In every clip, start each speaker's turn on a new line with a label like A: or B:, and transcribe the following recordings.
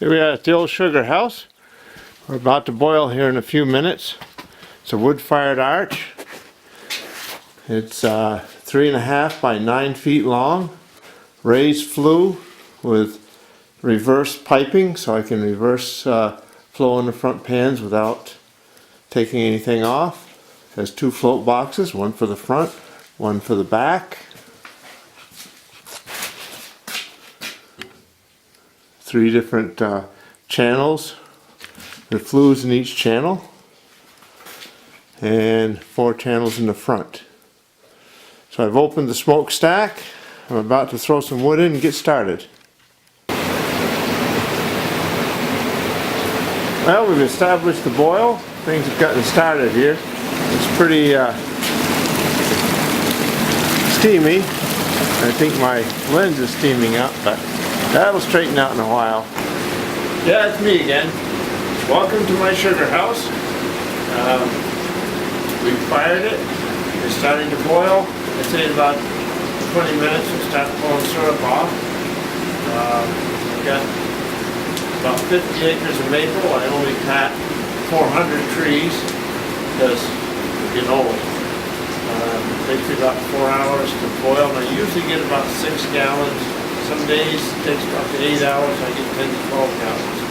A: Here we are at the old sugar house. We're about to boil here in a few minutes. It's a wood-fired arch. It's 3.5 by 9 feet long. Raised flue with reverse piping, so I can reverse flow in the front pans without taking anything off. It has 2 float boxes, one for the front, one for the back. 3 different channels. The flues in each channel. And 4 channels in the front. So I've opened the smokestack. I'm about to throw some wood in and get started. Well, we've established the boil. Things have gotten started here. It's pretty steamy. I think my lens is steaming up, but that'll straighten out in a while. Yeah, it's me again. Welcome to my sugar house. We've fired it. It's starting to boil. I'd say in about 20 minutes we'll start pulling syrup off. I've got about 50 acres of maple. I only cut 400 trees because they're getting old. It takes me about 4 hours to boil, and I usually get about 6 gallons. Some days it takes up to 8 hours. I get 10 to 12 gallons.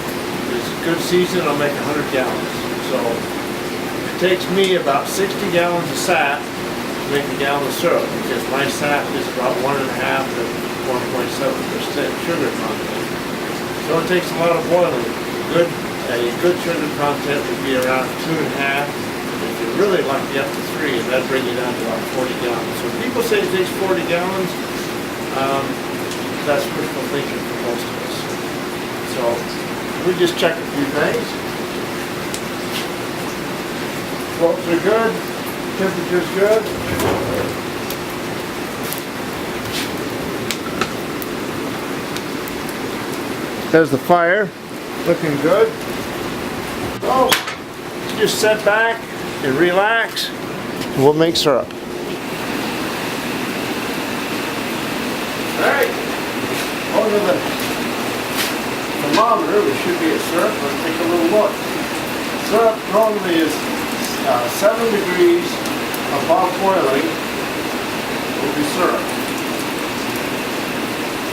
A: If it's a good season, I'll make 100 gallons. So it takes me about 60 gallons of sap to make a gallon of syrup, because my sap is about 1.5 to 1.7% sugar content. So it takes a lot of boiling. A good sugar content would be around 2.5. If you're really lucky, up to 3, and that'd bring you down to about 40 gallons. So when people say it takes 40 gallons, that's wishful thinking for most of us. So we just check a few things. Floats are good, temperature's good. There's the fire, looking good. So just sit back and relax, and we'll make syrup. Alright, over the thermometer, there should be a syrup. Let's take a little look. Syrup normally is 7 degrees above boiling will be syrup.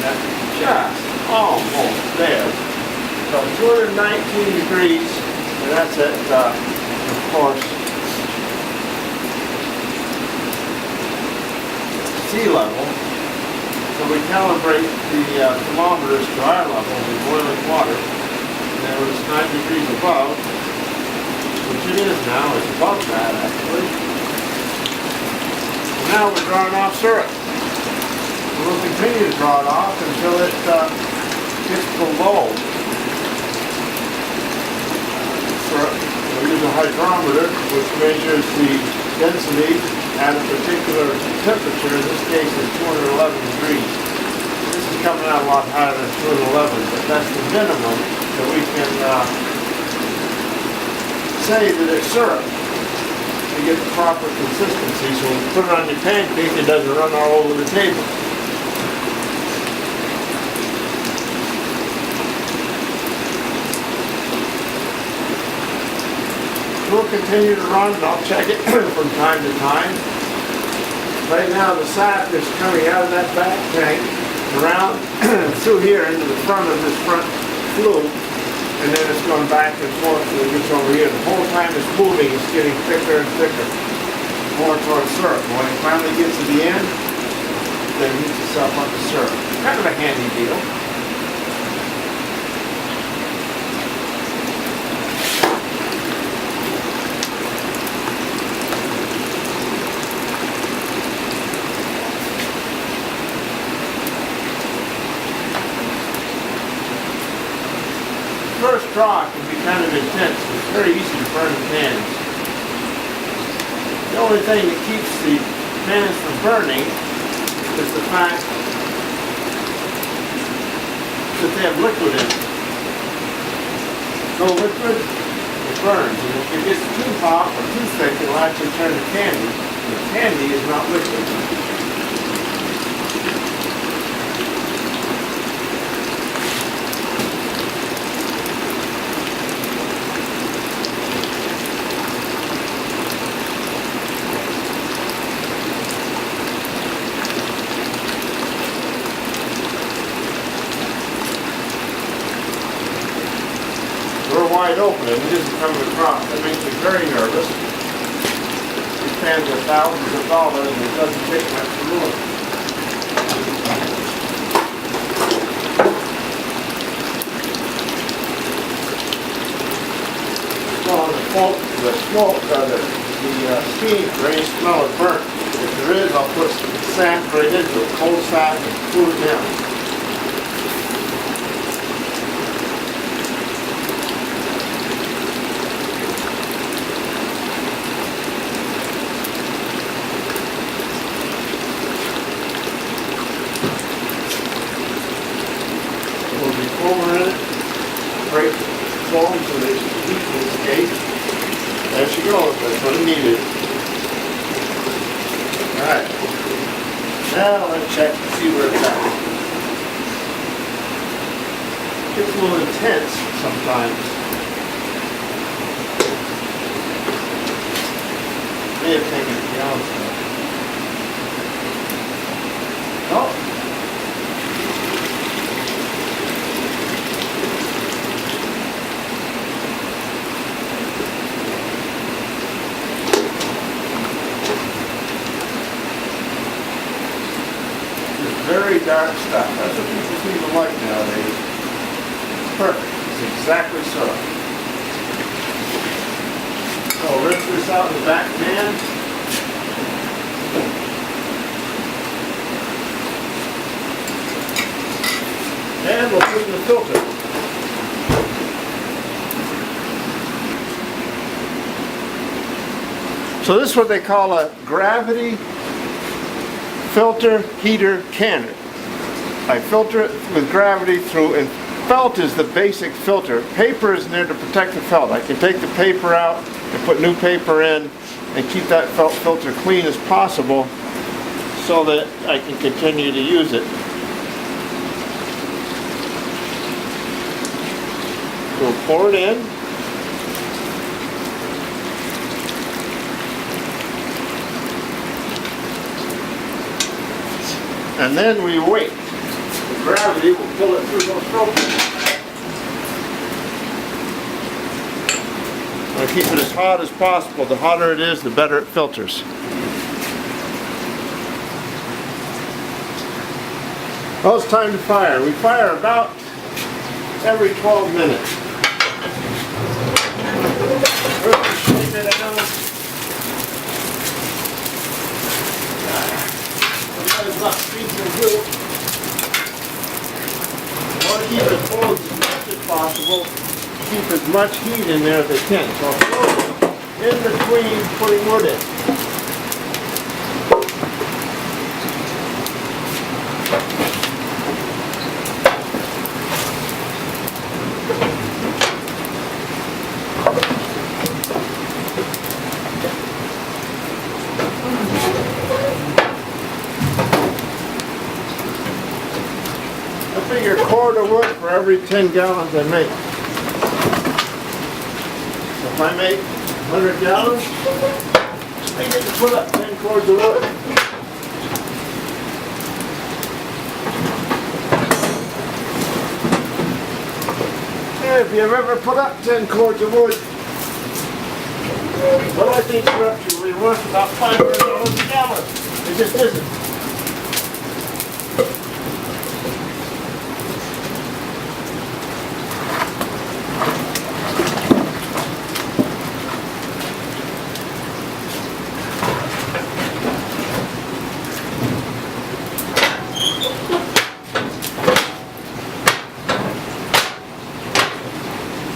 A: That's just almost there. So 219 degrees, and that's at, of course, sea level. So we calibrate the thermometers to our level in boiling water. And when it's 9 degrees above, which it is now, it's above that actually. And now we're drawing off syrup. We'll continue to draw it off until it gets below syrup. We'll use a hydrometer which measures the density at a particular temperature. In this case it's 211 degrees. This is coming out a lot higher than 211, but that's the minimum that we can say that it's syrup to get the proper consistency. So when you put it on your pancake, it doesn't run all over the table. We'll continue to run, and I'll check it from time to time. Right now the sap is coming out of that back tank, around through here into the front of this front flue, and then it's going back and forth till it gets over here. The whole time it's moving, it's getting thicker and thicker, more towards syrup. When it finally gets to the end, then it heats itself up to syrup. Kind of a handy deal. First draw can be kind of intense. It's very easy to burn the pans. The only thing that keeps the pans from burning is the fact that they have liquid in them. No liquid, it burns. And if it gets too hot or too thick, it will actually turn to candy. The candy is not liquid. wide open and it isn't coming across. That makes me very nervous. These pans are thousands of dollars and it doesn't take much to ruin them. The smoke, the steam for any smell of burnt. If there is, I'll put some sap right into it, cold sap, and cool it down. We'll be foamer in it, break the foam so that the heat can escape. There she goes, that's what it needed. Alright. Now let's check to see where it's at. It gets a little intense sometimes. May have taken it down some. Nope. Very dark stuff. That's what people seem to like nowadays. It's perfect. It's exactly so. So rinse this out in the back pan. And we'll put in the filter. So this is what they call a gravity filter heater canner. I filter it with gravity through, and felt is the basic filter. Paper is in there to protect the felt. I can take the paper out and put new paper in and keep that felt filter clean as possible so that I can continue to use it. We'll pour it in. And then we wait. The gravity will pull it through those filters. I keep it as hot as possible. The hotter it is, the better it filters. Well, it's time to fire. We fire about every 12 minutes. First, shake it down. Not freezing good. I want to keep it cold as much as possible. Keep as much heat in there as they can. So I'll throw it in between putting wood in. I figure a quart of wood for every 10 gallons I make. So if I make 100 gallons, I get to put up 10 quarts of wood. And if you've ever put up 10 quarts of wood, well, I think structurally worth about $500 a gallon. It just isn't.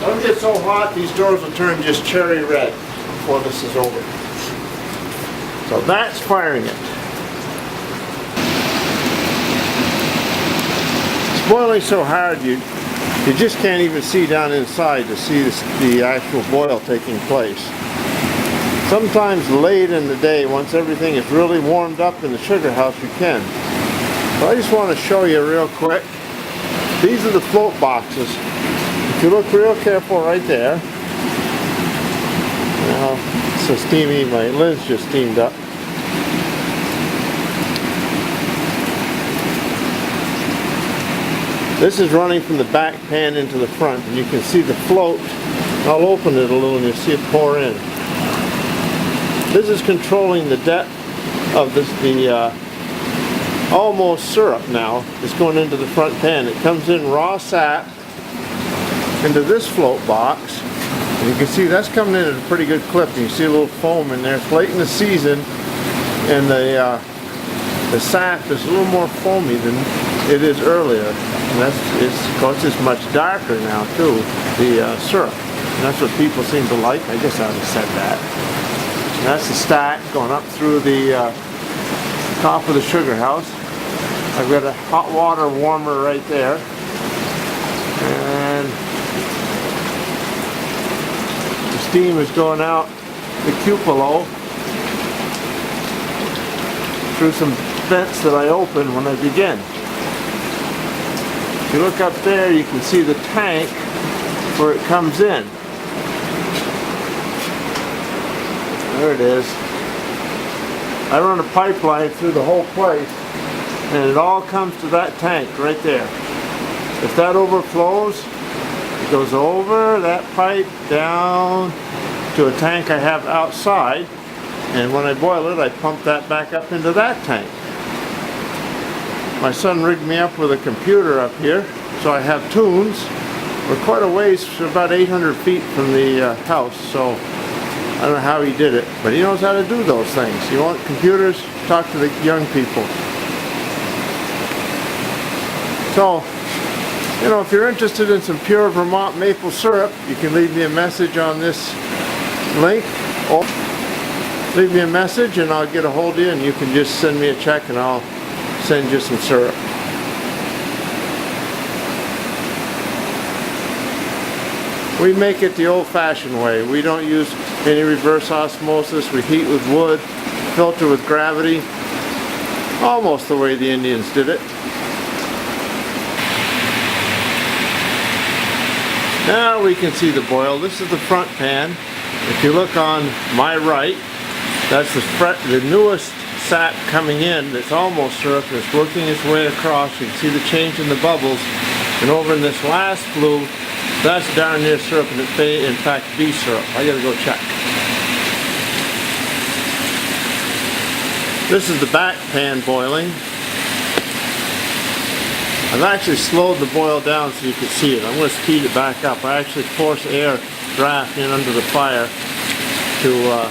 A: Don't get so hot, these doors will turn just cherry red before this is over. So that's firing it. It's boiling so hard you just can't even see down inside to see the actual boil taking place. Sometimes late in the day, once everything is really warmed up in the sugar house, you can. But I just want to show you real quick. These are the float boxes. If you look real careful right there, now it's so steamy, my lid's just steamed up. This is running from the back pan into the front, and you can see the float I'll open it a little and you'll see it pour in. This is controlling the depth of the almost syrup now. It's going into the front pan. It comes in raw sap into this float box. And you can see that's coming in at a pretty good clip. And you see a little foam in there. It's late in the season, and the sap is a little more foamy than it is earlier. And it's much darker now too, the syrup. And that's what people seem to like. I guess I would have said that. And that's the stack going up through the top of the sugar house. I've got a hot water warmer right there. And the steam is going out the cupola through some vents that I open when I begin. If you look up there, you can see the tank where it comes in. There it is. I run a pipeline through the whole place, and it all comes to that tank right there. If that overflows, it goes over that pipe down to a tank I have outside, and when I boil it, I pump that back up into that tank. My son rigged me up with a computer up here, so I have tunes. We're quite a ways, about 800 feet from the house, so I don't know how he did it, but he knows how to do those things. You want computers? Talk to the young people. So, you know, if you're interested in some Pure Vermont Maple Syrup, you can leave me a message on this link, or leave me a message and I'll get a hold of you, and you can just send me a check and I'll send you some syrup. We make it the old-fashioned way. We don't use any reverse osmosis. We heat with wood, filter with gravity, almost the way the Indians did it. Now we can see the boil. This is the front pan. If you look on my right, that's the newest sap coming in. That's almost syrup. It's working its way across. You can see the change in the bubbles. And over in this last flue, that's darn near syrup, and it may in fact be syrup. I gotta go check. This is the back pan boiling. I've actually slowed the boil down so you can see it. I'm going to speed it back up. I actually force air draft in under the fire to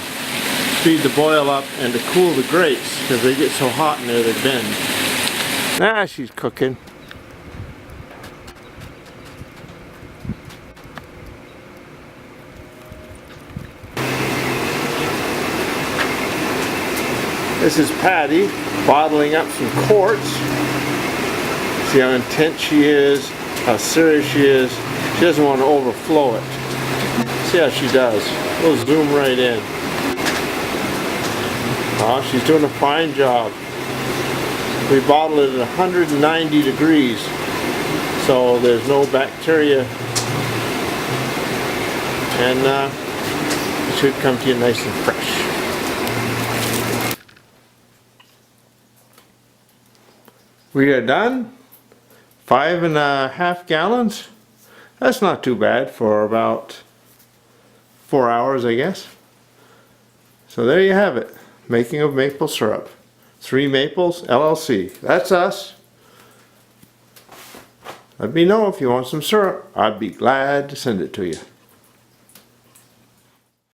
A: speed the boil up and to cool the grapes, because they get so hot in there they bend. Now she's cooking. This is Patty bottling up some quarts. See how intense she is, how serious she is. She doesn't want to overflow it. See how she does. We'll zoom right in. Oh, she's doing a fine job. We bottle it at 190 degrees, so there's no bacteria. And it should come to you nice and fresh. We are done. 5.5 gallons. That's not too bad for about 4 hours, I guess. So there you have it. Making of maple syrup. 3 Maples LLC. That's us. Let me know if you want some syrup. I'd be glad to send it to you.